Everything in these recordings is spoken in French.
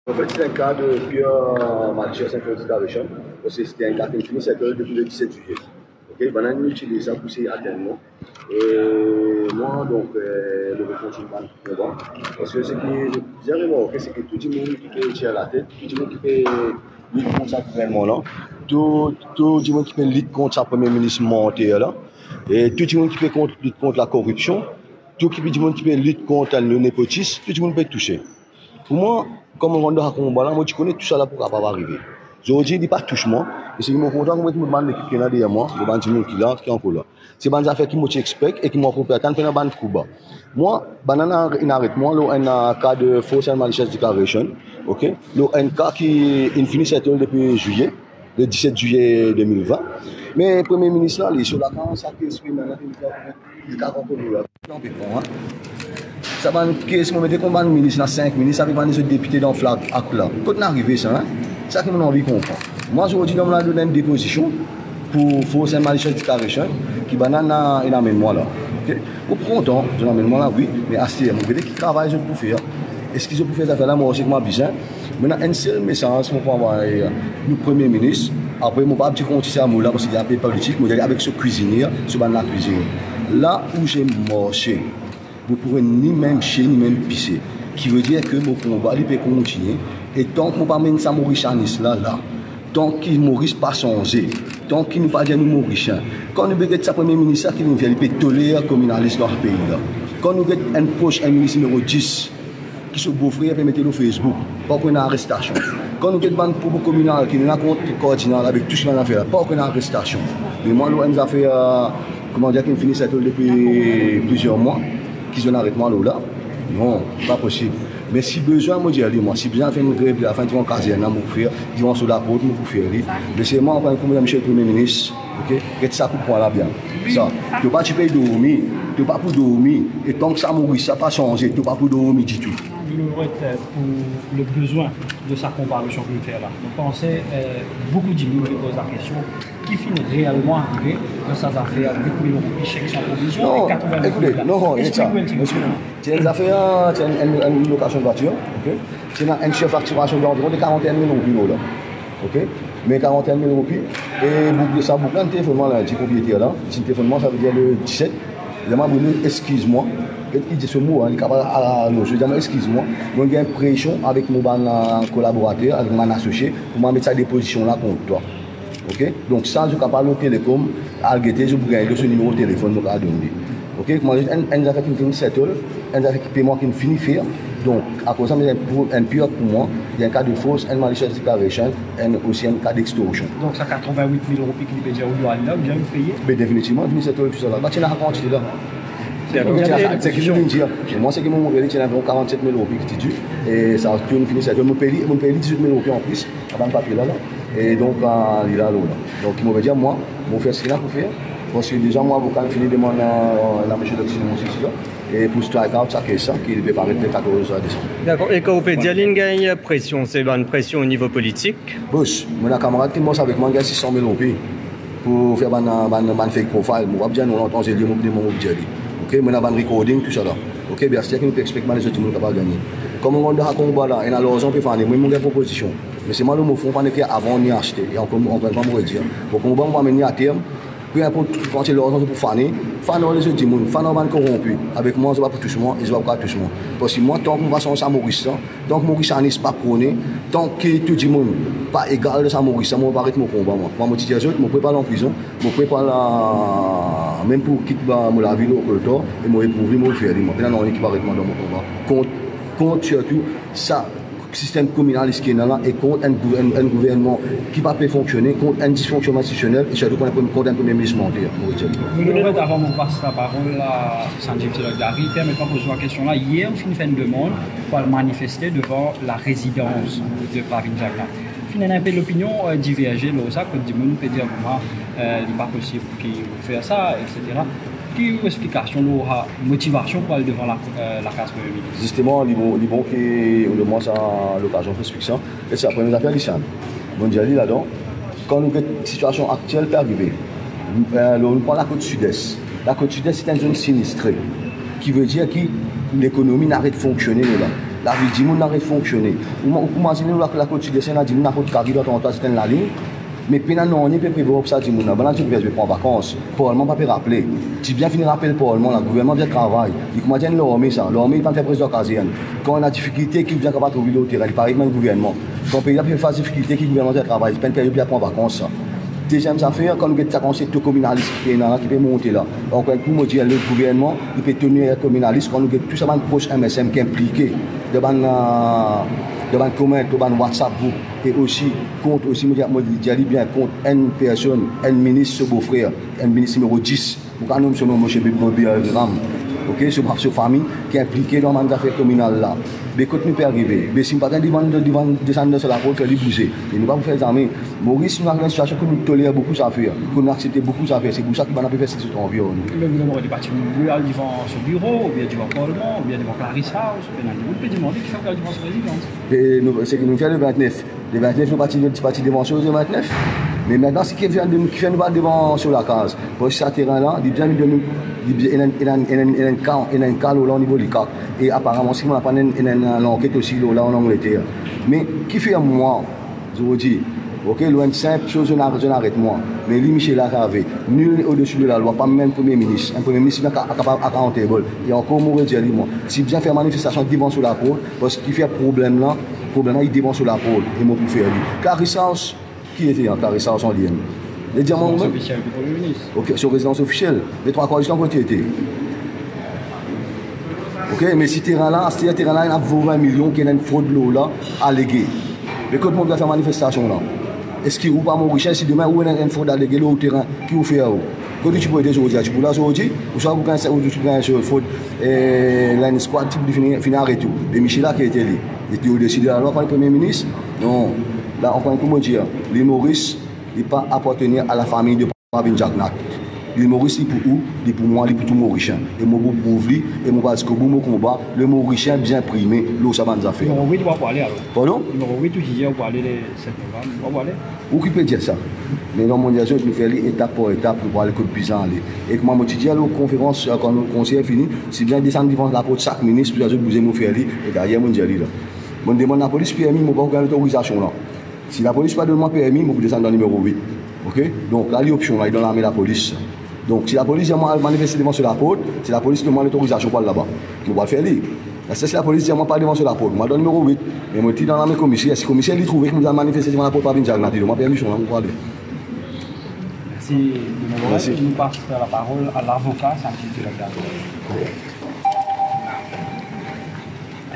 En fait, c'est un cas de pure malicious declaration, parce que c'était un cas qui finit depuis le 17 juillet. Ok, on utilise ça pour atteindre. Et moi, donc, je vais continuer à le combat. Parce que ce qui j'ai remarqué, c'est que tout le monde qui peut tirer la tête, tout le monde qui peut lutter contre ça gouvernement là, tout le monde qui peut lutter contre sa premier ministre monté là, et tout le monde qui peut lutter contre la corruption, tout le monde qui peut lutter contre le népotisme, tout le monde peut être touché. Pour moi, comme on rentre dans un combat là, moi je connais tout ça là pour capable arriver. Je dis, il pas touche moi. Et c'est mon content que je me demande l'équipe qui est là derrière moi, le bandit qui est là, qui est encore là. C'est des affaires qui me expect et qui m'ont propre attendre pendant ban Cuba. Moi, banana il arrête moi, là un cas de fausse and malicious declaration, OK? Là un cas qui finit cette depuis juillet, le 17 juillet 2020. Mais le premier ministre là, il est sur la carte, ça qui exprime maintenant il a encore là. Non, ça va qu'est-ce qu'on mettait comme ministre dans 5 ministres avec des députés dans flag acte là. Quand on arrive ça, ça que mon envie comprendre. Moi je dis on a donné une déposition pour force and malicious declaration qui banana il amène moi là. OK. Au printemps, je l'amène moi là oui, mais assez mon qui travaille je pour faire. Est-ce qu'ils ont pour faire ça là moi aussi que moi besoin. Maintenant un seul message pour envoyer le premier ministre. Après mon pas petit continuer à moi là parce qu'il y a un peu politique, moi avec ce cuisinier, ce ban la cuisine. Là où j'ai marché vous pourrez ni même chier ni même pisser. Qui veut dire que mon combat il peut continuer. Et tant qu'on ne va pas mettre ça Maurichanis là, tant qu'il ne Maurice pas changé, tant qu'il ne pas dire nous Maurichains, quand nous avons sa premier ministre qui nous vient, il peut tolérer le communalisme dans le pays là. Quand nous avons un proche, un ministre numéro 10, qui se beau-frère peut mettre sur Facebook, pas qu'on ait arrestation. Quand nous avons un propos communal qui nous a contre cardinal avec tout ce qu'on a fait, pas qu'on ait arrestation. Mais moi, nous avons fait, comment dire, qu'il finit cette depuis plusieurs mois. Qu'ils ont arrêté moi là, non, pas possible. Mais si besoin, moi, moi, si besoin de faire une grève, la fin de mon caserne, pour faire, ils vont sur la route, pour faire. Mais c'est moi, comme monsieur le Premier ministre, ok, et ça pour prendre la bien. Ça, tu ne pas tu peux dormir, tu ne pas pour dormir, et tant que ça mourit, ça n'a pas changé, tu ne pas pour dormir du tout. Il aurait pour le besoin de sa comparution militaire là. Vous pensez, beaucoup d'individus qui posent la question, qui finit réellement arrivé dans sa affaire avec 8 000 € chèque sans provision non, et 80 000 écoutez, non, c'est ça. Tu as une affaire, tu as une location de voiture, ok? Tu as une chef facturation d'environ de 41 000 € là, ok? Mais 41 000 €, et ça boucle un téléphonement là, du propriétaire là, un téléphonement ça veut dire le 17, il m'a dit excuse-moi. Il dit ce mot, il est capable je dis excuse-moi, donc il y a une pression avec mon collaborateur, avec mon associé, pour mettre sa déposition là contre toi. Ok? Donc ça, je suis capable de télécom, à guetter, je peux gagner ce numéro de téléphone donc à donner. Ok? Moi, un affaire qui finit settle, un affaire qui paiement qui finit faire. Donc, à cause de ça, un pire pour moi, il y a un cas de fausse, un malicious declaration, et aussi un cas d'extorsion. Donc, ça 88 000 € qui peut dire où doit aller là, bien payer? Mais définitivement, il finit settle tout ça là. Bah, tu n'as pas quantité là. C'est ce que je veux dire. Moi, c'est que mon père, il y a environ 47 000 € qui tue. Et ça a fini settle. Mon père, 18 000 € en plus, avant le papier là. Et donc, il est là. Donc, il m'a dit, moi, je vais faire ce qu'il a pour faire. Parce que déjà, moi, quand je finis de demander à la monsieur d'Oxygen aussi, et pour strike out, ça, c'est ça, qui peut paraître le 14 décembre. D'accord. Et quand vous pouvez dire qu'il y a une pression, c'est une pression au niveau politique? Boss, mon camarade qui bosse avec moi, il y a 600 000 € pour faire un fake profile. Je vais dire, nous, on j'ai dit, ok, mon un recording, tout ça là. Ok, bien sûr, qu'il nous explique les autres qui ne pas gagner. Comme on a un combat là, et dans l'argent, on peut faire des propositions. Mais c'est moi, nous font avant de acheter. Et on ne peut pas me dire. Donc, on va mener à terme. Peu importe quand c'est l'argent pour faner, faner les autres gens, faner les corrompus. Avec moi, je ne vais pas toucher moi et je ne vais pas toucher moi. Parce que moi, tant que je vais à Maurice, tant que Maurice n'est pas prôné, tant que tout le monde n'est pas égal de Maurice, je vais arrêter mon combat. Moi, je dis à eux, je ne peux pas aller en prison, je ne peux pas aller, même pour quitter la ville au corridor, et je vais éprouver, je vais faire. Maintenant, on est qui va arrêter dans mon combat. Contre surtout ça. Système communaliste qui est là et contre un gouvernement qui ne peut pas fonctionner, contre un dysfonctionnement institutionnel et surtout contre un premier ministre mondial. Nous avant on passe la parole à Sanjay Gary, mais pas poser la question là. Hier, on a fait une demande pour manifester devant la résidence de Pravin Jagla. Finalement, un peu l'opinion divergée, ça, que du monde peut dire comment il n'est pas possible qu'il fasse ça, etc. Quelle explication, motivation pour aller devant la classe Premier ministre? Justement, les bons qui ont demandé l'occasion de l'explication, et c'est la première affaire d'Issan. On dit là-dedans, quand nous avons une situation actuelle peut arriver, on prend la côte sud-est. La côte sud-est, c'est une zone sinistrée, qui veut dire que l'économie n'arrête de fonctionner là. La ville dit moun n'a fonctionné. Ou imaginez la côte sud-est, a dit moun n'a pas de carré dans ton toit, c'était la ligne. Mais pendant non, on peut prévoir ça dit moun. Pendant que tu veux prendre vacances, Parlement pas peut rappeler. Tu bien finir rappeler le Parlement, le gouvernement bien travail. Il commence à l'armée ça. L'armée il pas faire président caserne. Quand on a difficulté qui vient capable trouver le terrain, il paraît même le gouvernement. Quand le pays a fait difficulté qui le gouvernement travaille, il peine période pour prendre vacances ça. Deuxième affaire, quand nous avons un concept communaliste qui peut monter là. Donc, pour me dire, le gouvernement, il peut tenir communaliste quand nous avons tout ça, un proche MSM qui est impliqué devant le comment, devant WhatsApp group et aussi contre aussi, je dis bien contre une personne, un ministre, ce beau-frère, un ministre numéro 10, pour nous sommes M. Bébé Ram. Ok, ce famille qui est impliquée dans les affaires communales là. Mais quand nous peut arriver, mais si nous ne pouvons pas descendre sur la route, faire les bouger. Et nous ne pouvons pas faire ça. Mais Maurice, nous avons une situation que nous tolérons beaucoup à faire, que nous acceptons beaucoup à faire. C'est pour ça qu'il va pas faire ce qu'on vit. Le gouvernement est parti devant son bureau, ou bien devant le Parlement, ou bien devant Clarisse House, ou bien vous pouvez demander qui fait devant sa résidence. C'est que nous faisons le 29. Le 29, nous partis devant chose le 29. Mais maintenant, ce qui vient nous voir devant sur la case, pour ce terrain-là, il vient il y a un cas au niveau du cas. Et apparemment, si on a pas une enquête aussi là en Angleterre. Mais qui fait moi, je vous dis, ok, loin de simple, chose, je n'arrête moi. Mais lui, Michel Aravé, nul au-dessus de la loi, pas même Premier ministre. Un Premier ministre qui est capable d'accountable. Et encore, moi, je dis, moi, si bien faire manifestation devant sur la pôle, parce qu'il fait problème là, il devant sur la pôle. Et moi, pour faire lui. Clarisse House, qui était en Clarisse House en lien? Les diamants officielle du Premier ministre. Ok, sur résidence officielle. Les trois coalitions qui étaient. Ok, mais si terrain-là, il y a 20 millions qui ont une fraude l'eau là, alléguée. Mais quand le monde va faire manifestation là, est-ce qu'il n'y a pas mon richesse si demain, où il y a une fraude alléguée là au terrain, qui vous fait où? Quand tu peux aider aujourd'hui, tu peux la aujourd'hui, ou soit vous gagnez une fraude, là, une squad type de finir arrêté. Et Michel qui a été là, il était au-dessus de la loi par le Premier ministre. Non, là, encore une fois, dire, les Maurice, il ne pas appartenir à la famille de Pravin Jagnat. Le Maurice, il pour où? Il pour moi, il pour tout Mauricien. Et moi, pour prouver, et moi, parce que mon combat, le Mauricien bien primé, l'eau, ça va nous faire. Numéro 8, on va aller alors. Pardon? Numéro 8, on va aller cette programme. On va aller. Où qui peut dire ça? Mais dans mon mondialisation, je fais étape par étape pour voir les coups de puissance aller. Et comme je dis à la conférence, quand le conseil est fini, si bien descendre devant la porte chaque ministre, puis je vais vous faire et derrière, je dis là. Je demande à la police permis, je vais pas gagner l'autorisation là. Si la police pas demande permis, je vais descendre dans le numéro 8. Ok? Donc là, l'option là, il est dans l'armée de la police. Donc si la police a manifesté devant sur la porte, si la police demande l'autorisation pour aller là-bas, je vais le faire lui. Si la police dit pas devant sur la porte, je vais dans le numéro 8. Mais je suis dans l'armée commissaire. Si le commissaire lui trouve que nous avons manifesté devant la porte, je vais aller je vais permission là, pour aller. Merci. Nous passons la parole à l'avocat Sanjay Tilak.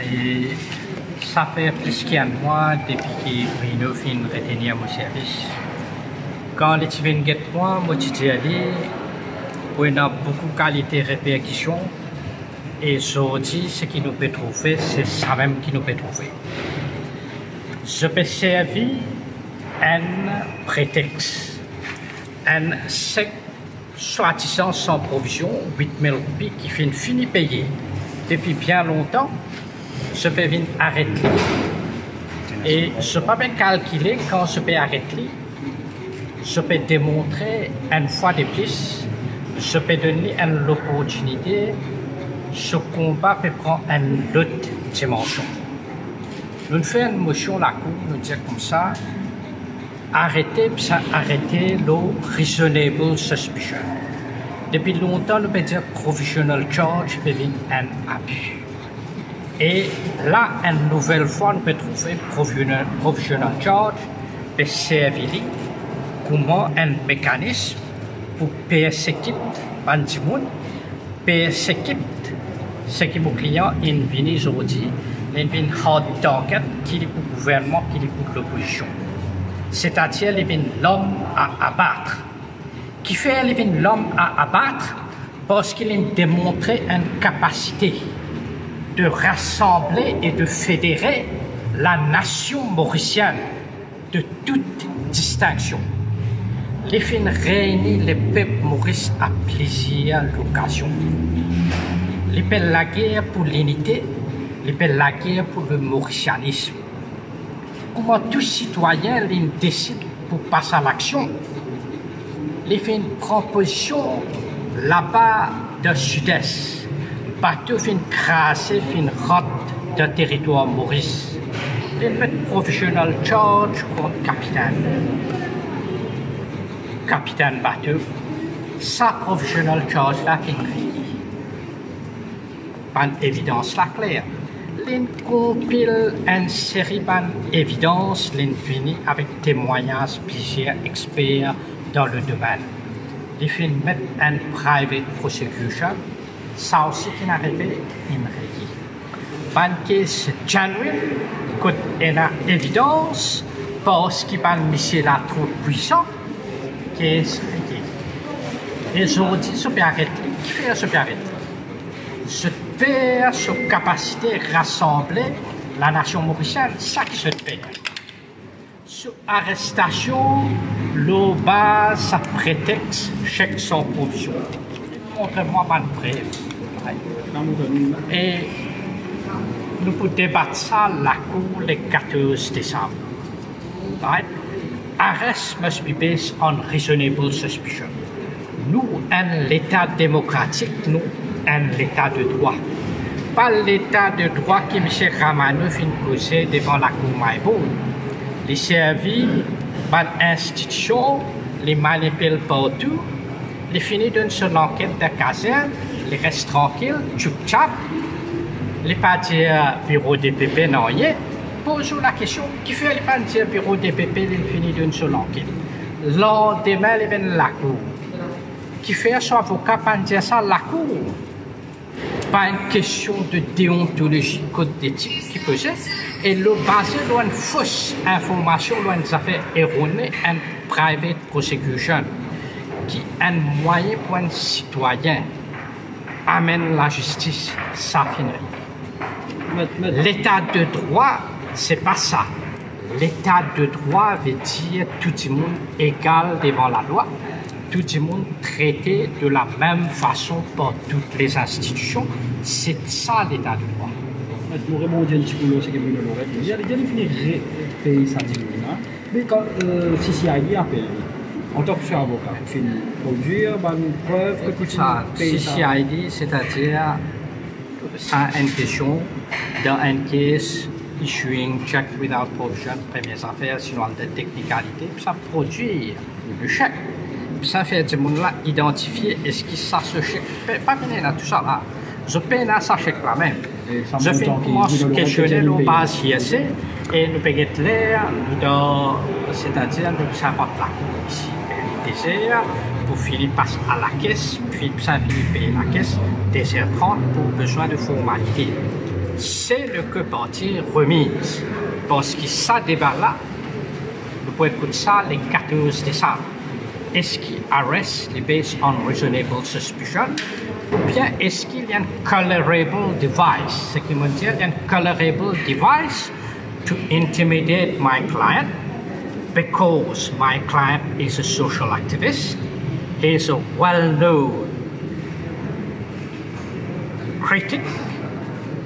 Et ça fait plus qu'un mois depuis que Bruno fin retenir mon service. Quand les gens viennent moi, je dis on a beaucoup de qualité de répercussion. Et aujourd'hui, ce qui nous peut trouver, c'est ça même qui nous peut trouver. Je peux servir un prétexte, un chèque soi-disant sans provision, 8 000 roupies, qui finit fini payer depuis bien longtemps. Je peux venir arrêter. Et je peux bien calculer quand je peux arrêter. Je peux démontrer une fois de plus, je peux donner une opportunité, ce combat peut prendre une autre dimension. Nous faisons une motion à la Cour, nous disons comme ça, arrêter le reasonable suspicion. Depuis longtemps, nous pouvons dire provisional charge peut venir un abus. Et là, une nouvelle fois, nous pouvons trouver provisional charge peut servir comment un mécanisme pour payer ce qui payer ce qui mon client est venu aujourd'hui, il vient hard target qui est pour le gouvernement, qui est pour l'opposition. C'est-à-dire il vient l'homme à abattre. Qui fait l'homme à abattre parce qu'il a démontré une capacité de rassembler et de fédérer la nation mauricienne de toute distinction. Les fins réunir les peuples maurice à plaisir l'occasion. Les peuples la guerre pour l'unité, les peuples la guerre pour le mauricianisme. Comment tout citoyen décide pour passer à l'action. Les fins prend position là-bas de sud-est. Bateau fin crassé, fin rotte de territoire Maurice. Les professionnel charge contre capitaine. Capitaine bateau, sa professionnel charge la finerie. Pas évidence la claire. L'in compile une série d'évidences, l'in finit avec témoignages plusieurs experts dans le domaine. Les fins mettre un private prosecution, ça aussi qui n'arrive in régie. Ban case genuine, quand il y a évidence, parce qu'il ban monsieur là trop puissant, case régie. Les autres se arrêtent, qui fait se arrêter? Se perd sur capacité de rassembler la nation mauricienne, ça qui se perd. Sur arrestation, l'eau base, ça prétexte chèque sans position. Montrez-moi ma preuve. Et nous pouvons débattre ça la cour le 14 décembre. Right? Arrest must be based on reasonable suspicion. Nous, un l'État démocratique, nous, un l'État de droit. Pas l'État de droit qui M. Ramanou finit causé devant la Cour Maïboul. Les services, les institutions, les manipulent partout, les finit d'une seule enquête de caserne, les restent tranquilles, tchoup-tchap, les pas dire bureau DPP, non, rien. Posons la question, qui fait les pas dire bureau DPP, les finit d'une seule enquête. Lendemain, les viennent la Cour. Qui fait son avocat pour dire ça la Cour. Pas une question de déontologie, code d'éthique qui posait, et le basé sur une fausse information, sur une affaire erronée, un private prosecution, qui est un moyen pour un citoyen amène la justice, ça finit. L'état de droit, c'est pas ça. L'état de droit veut dire tout le monde égal devant la loi. Tout le monde traité de la même façon par toutes les institutions. C'est ça l'état de droit. Nous rebondissons un petit peu sur ce que vous avez dit. Il y a des définitions pays scientifiques. Mais quand CCID appelle, en tant que avocat, il faut produire une preuve que tu fais ça. CCID, c'est-à-dire, ça une question dans un case issuing check without provision, première affaire, sinon de technicalité, ça produit le chèque. Ça fait que les gens identifier est-ce qu'ils ça ce chèque. Pas bien dans tout ça là. Je paye dans ce chèque là même. Je fais commence questionner nos bases ISC et nous payons l'air, c'est-à-dire nous savons la cour ici. Désert, pour Philippe passe à la caisse, puis Philippe paye la caisse, désert 30 pour besoin de formalité. C'est le que partie remise. Parce que ça débat là, nous pouvons écouter ça les 14 décembre. Est-ce qu'il arrête les based on reasonable suspicion ou bien est-ce qu'il y a un colorable device? Ce qui veut dire un colorable device to intimidate my client because my client is a social activist, he is a well-known critic,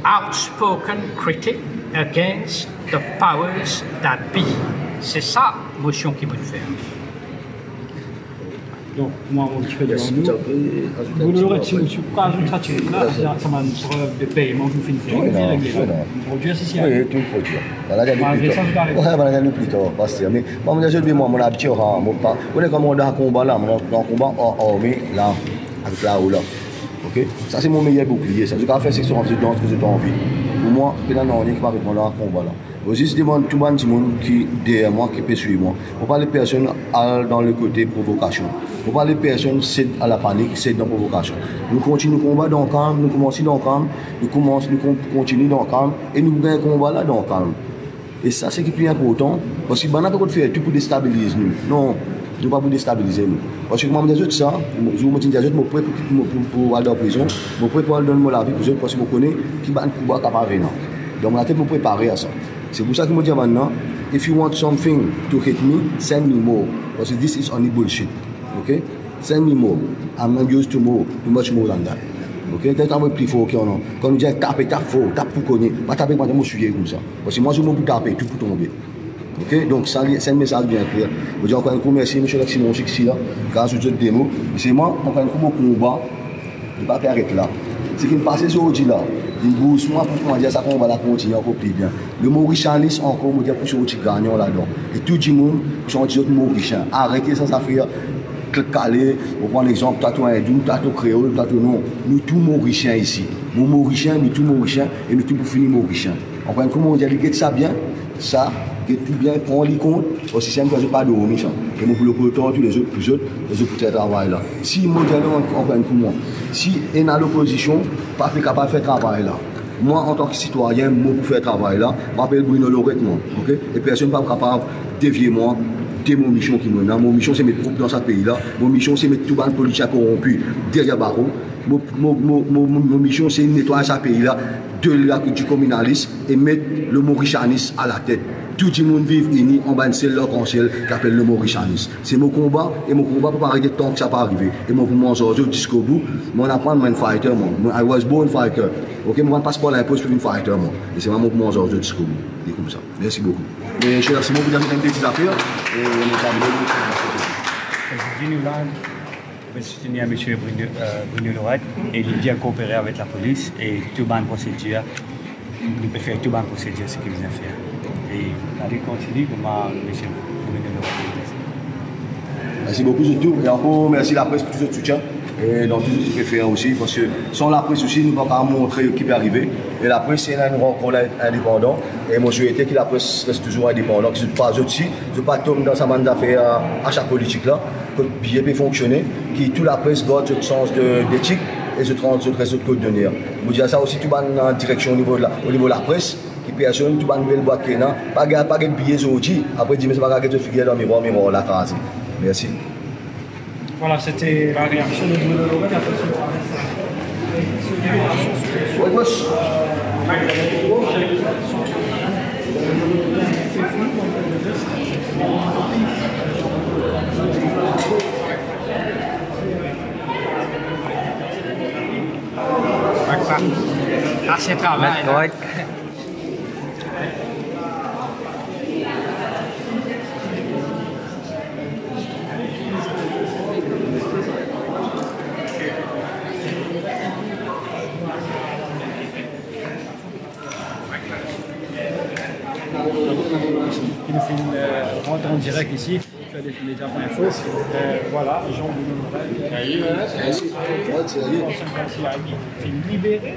outspoken critic against the powers that be. C'est ça la motion qu'il veut faire. Donc, moi, un petit peu devant nous. Vous l'aurez sur le cas où ça tue là, ça m'a une preuve de paiement que vous finissez. Produire, c'est si. Oui, tout produire. Voilà, il y a plus tard. Mais moi, je dis, moi, mon habitude, on est comme on a un combat là, on a un combat armé là, avec la ou là. Ok? Ça, c'est mon meilleur bouclier. Ça, je vais faire section en faisant ce que j'ai envie. Pour moi, il y a un qui va répondre à un combat là. Aussi, je demande tout le monde qui derrière moi, qui peut suivre moi. Il ne faut pas les personnes dans le côté provocation. Il ne faut pas les personnes c'est à la panique, c'est dans la provocation. Nous continuons le combat dans le calme, nous commençons dans le calme, nous continuons dans le calme et nous gagnons le combat là dans le calme. Et ça, c'est ce qui est plus important parce que nous ne pouvons pas faire tout pour déstabiliser nous. Non, nous ne pouvons pas déstabiliser nous. Parce que moi, je dis ça, je me dis que je suis prêt pour aller en prison, je suis prêt pour aller donner la vie pour eux parce que je connais qui va nous pouvoir capable venir. Donc, je suis préparé à ça. C'est pour ça que je me dis maintenant, if you want something to hit me, send me more. Because this is only bullshit. Okay? Send me more. I'm not used to much more than that. Okay? Quand on est plus fort, quand on dit taper, tape fort, tape pour connaître, pas taper quand on me suit comme ça. Parce que moi, je me peux taper, tout pour tomber. Ok? Donc, ça, c'est un message bien clair. Je dis encore un coup, merci, M. Simon ici, là, grâce à cette démo. C'est moi, encore un coup, mon combat, je ne vais pas arrêter là. Ce qui me passe aujourd'hui là, une bourse, moi, pour dire ça, qu'on va la continuer encore plus bien. Le maurichisme, encore, on dire pour ce petit gagnant là-dedans. Et tout le monde, sont des autres mauriciens. Arrêtez ça, ça fait calé. On prend l'exemple, t'as un hindou, t'as tout créole, t'as tout non. Nous tous mauriciens ici. Nous mauriciens, nous tous mauriciens, et nous tous pour finir mauriciens. On prend comment on dit, ça bien, ça, tout bien, on lit compte, au système que je pas de omission. Et moi, pour le producteur, tous les autres pour faire travail là. Si moi, on prend pour moi, si on est dans l'opposition, pas capable de faire travail là. Moi, en tant que citoyen, moi, pour faire travail là, je m'appelle Bruno Lorette, ok? Et personne n'est pas capable de dévier moi. C'est mon mission qui me donne. Mon mission, c'est mettre troupes dans ce pays-là. Mon mission, c'est mettre tout le politicien corrompu derrière barreau. Mon mission, c'est nettoyer ce pays-là du communalisme et mettre le mauricianisme à la tête. Tout le monde vit uni en bas de celle là qui appelle le mauricianisme. C'est mon combat et mon combat pour pas arrêter tant que ça va arriver. Et moi, pour moi, aujourd'hui, jusqu'au bout, moi, j'apprends à être fighter. I was born fighter. Ok, moi, je passe pas l'impôt pour une fighter. Et c'est vraiment pour moi aujourd'hui jusqu'au bout. C'est comme ça. Merci beaucoup. Et je remercie beaucoup d'avoir fait des petites affaires. Et on est parmi nous. Je vais soutenir M. Bruno Lorette et il bien coopérer avec la police et tout bonne procédure. Il peut faire tout bonne procédure ce qu'il vient faire. Et allez continuer comme M. Bruno Lorette. Merci beaucoup de tout. Et encore merci la presse pour tout ce soutien. Et dans tout ce qu'il peut faire aussi, parce que sans la presse aussi, nous ne pouvons pas montrer ce qui peut arriver. Et la presse, c'est un rôle indépendant. Et moi, je souhaite que la presse reste toujours indépendante. Je ne pas aussi, je ne pas tomber dans sa manne d'affaires à chaque politique là, que bien peut fonctionner, que toute la presse garde ce sens d'éthique et ce reste de code de nerf. Je vous dis ça aussi, tout en direction au niveau de la presse, qui personne, tout une nouvelle boîte qui pas de billets aujourd'hui. Après, dis-moi, c'est pas de figure dans le miroir, la case. Merci. Voilà, c'était la réaction de Bruno Lorette. Assez travail. Qui nous fait une rentre en direct ici sur les médias.info. Voilà, Jean-Bruno Lorette. C'est libéré.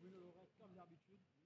Bruno Lorette, comme d'habitude.